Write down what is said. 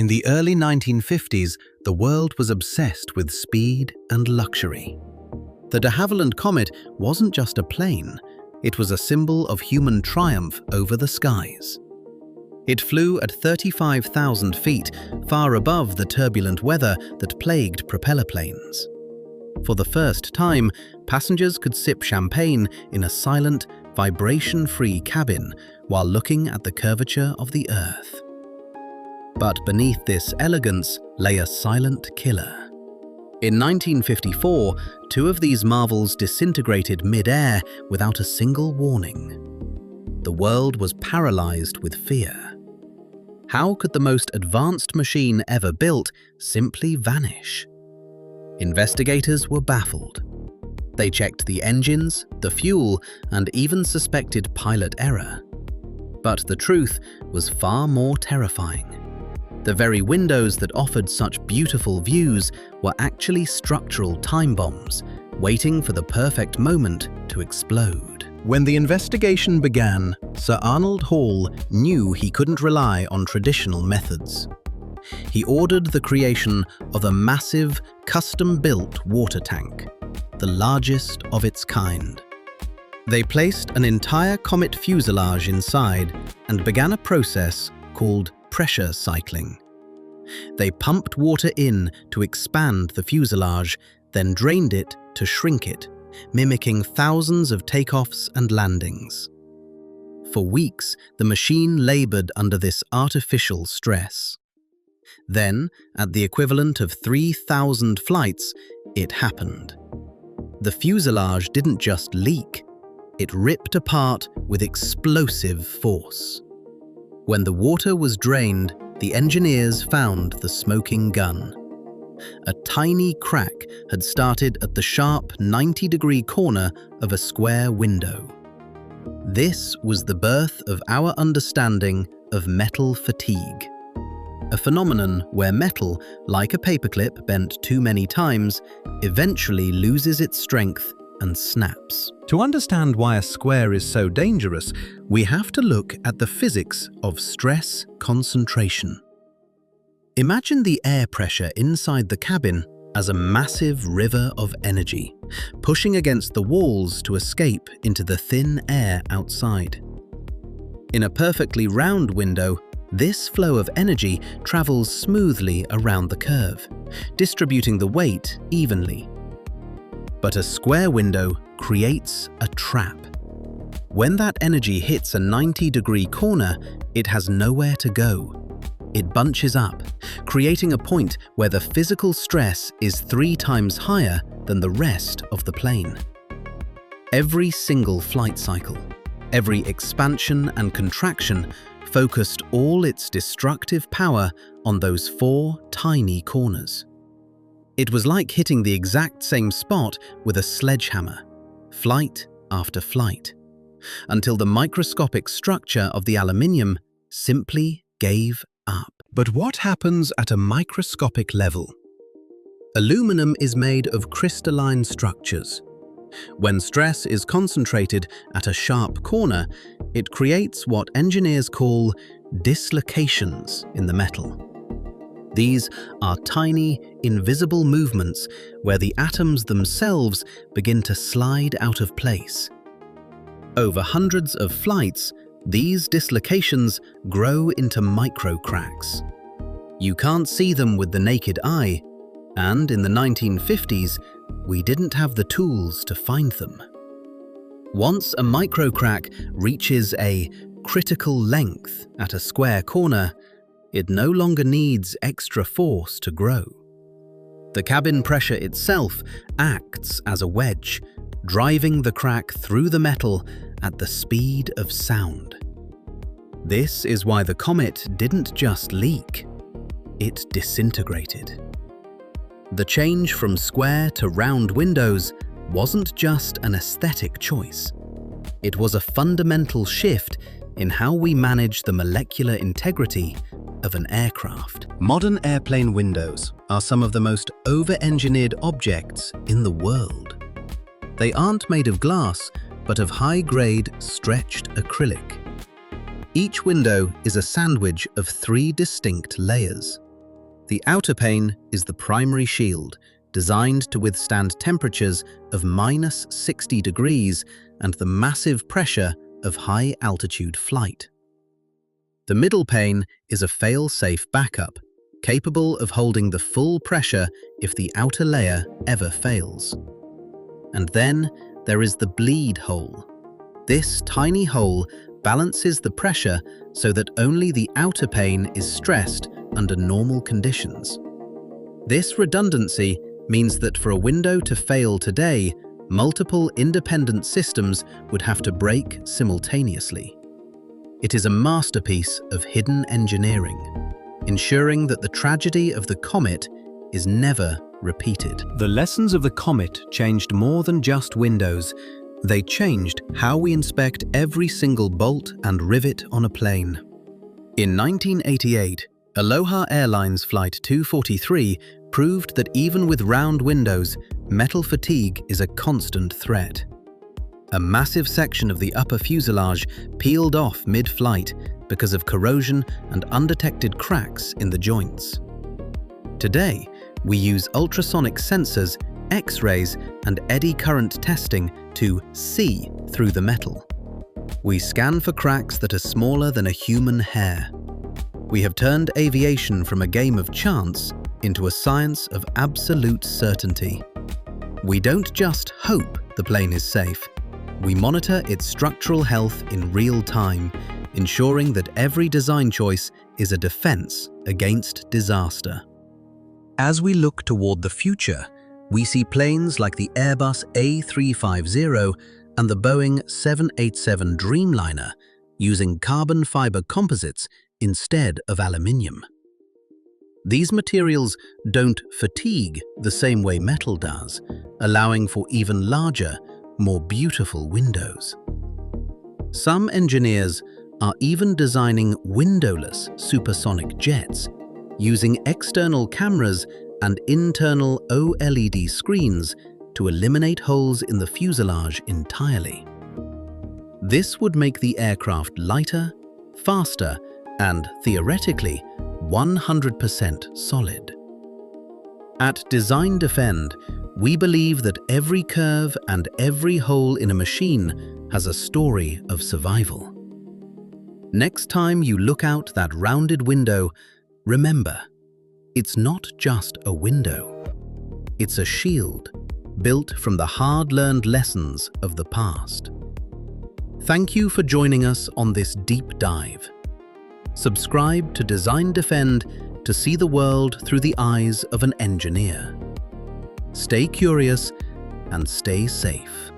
In the early 1950s, the world was obsessed with speed and luxury. The de Havilland Comet wasn't just a plane, it was a symbol of human triumph over the skies. It flew at 35,000 feet, far above the turbulent weather that plagued propeller planes. For the first time, passengers could sip champagne in a silent, vibration-free cabin while looking at the curvature of the Earth. But beneath this elegance lay a silent killer. In 1954, two of these marvels disintegrated mid-air without a single warning. The world was paralyzed with fear. How could the most advanced machine ever built simply vanish? Investigators were baffled. They checked the engines, the fuel, and even suspected pilot error. But the truth was far more terrifying. The very windows that offered such beautiful views were actually structural time bombs, waiting for the perfect moment to explode. When the investigation began, Sir Arnold Hall knew he couldn't rely on traditional methods. He ordered the creation of a massive, custom-built water tank, the largest of its kind. They placed an entire Comet fuselage inside and began a process called pressure cycling. They pumped water in to expand the fuselage, then drained it to shrink it, mimicking thousands of takeoffs and landings. For weeks, the machine labored under this artificial stress. Then, at the equivalent of 3,000 flights, it happened. The fuselage didn't just leak, it ripped apart with explosive force. When the water was drained, the engineers found the smoking gun. A tiny crack had started at the sharp 90-degree corner of a square window. This was the birth of our understanding of metal fatigue, a phenomenon where metal, like a paperclip bent too many times, eventually loses its strength and snaps. To understand why a square is so dangerous, we have to look at the physics of stress concentration. Imagine the air pressure inside the cabin as a massive river of energy, pushing against the walls to escape into the thin air outside. In a perfectly round window, this flow of energy travels smoothly around the curve, distributing the weight evenly. But a square window creates a trap. When that energy hits a 90-degree corner, it has nowhere to go. It bunches up, creating a point where the physical stress is 3 times higher than the rest of the plane. Every single flight cycle, every expansion and contraction focused all its destructive power on those 4 tiny corners. It was like hitting the exact same spot with a sledgehammer, flight after flight, until the microscopic structure of the aluminium simply gave up. But what happens at a microscopic level? Aluminum is made of crystalline structures. When stress is concentrated at a sharp corner, it creates what engineers call dislocations in the metal. These are tiny, invisible movements where the atoms themselves begin to slide out of place. Over hundreds of flights, these dislocations grow into micro-cracks. You can't see them with the naked eye, and in the 1950s, we didn't have the tools to find them. Once a micro-crack reaches a critical length at a square corner, it no longer needs extra force to grow. The cabin pressure itself acts as a wedge, driving the crack through the metal at the speed of sound. This is why the Comet didn't just leak, it disintegrated. The change from square to round windows wasn't just an aesthetic choice. It was a fundamental shift in how we manage the molecular integrity of an aircraft. Modern airplane windows are some of the most over-engineered objects in the world. They aren't made of glass, but of high-grade, stretched acrylic. Each window is a sandwich of 3 distinct layers. The outer pane is the primary shield, designed to withstand temperatures of -60 degrees and the massive pressure of high-altitude flight. The middle pane is a fail-safe backup, capable of holding the full pressure if the outer layer ever fails. And then there is the bleed hole. This tiny hole balances the pressure so that only the outer pane is stressed under normal conditions. This redundancy means that for a window to fail today, multiple independent systems would have to break simultaneously. It is a masterpiece of hidden engineering, ensuring that the tragedy of the Comet is never repeated. The lessons of the Comet changed more than just windows. They changed how we inspect every single bolt and rivet on a plane. In 1988, Aloha Airlines Flight 243 proved that even with round windows, metal fatigue is a constant threat. A massive section of the upper fuselage peeled off mid-flight because of corrosion and undetected cracks in the joints. Today, we use ultrasonic sensors, X-rays, and eddy current testing to see through the metal. We scan for cracks that are smaller than a human hair. We have turned aviation from a game of chance into a science of absolute certainty. We don't just hope the plane is safe. We monitor its structural health in real time, ensuring that every design choice is a defense against disaster. As we look toward the future, we see planes like the Airbus A350 and the Boeing 787 Dreamliner using carbon fiber composites instead of aluminium. These materials don't fatigue the same way metal does, allowing for even larger, more beautiful windows. Some engineers are even designing windowless supersonic jets, using external cameras and internal OLED screens to eliminate holes in the fuselage entirely. This would make the aircraft lighter, faster, and theoretically 100% solid. At Design Defend, we believe that every curve and every hole in a machine has a story of survival. Next time you look out that rounded window, remember, it's not just a window. It's a shield built from the hard-learned lessons of the past. Thank you for joining us on this deep dive. Subscribe to Design Defend to see the world through the eyes of an engineer. Stay curious and stay safe.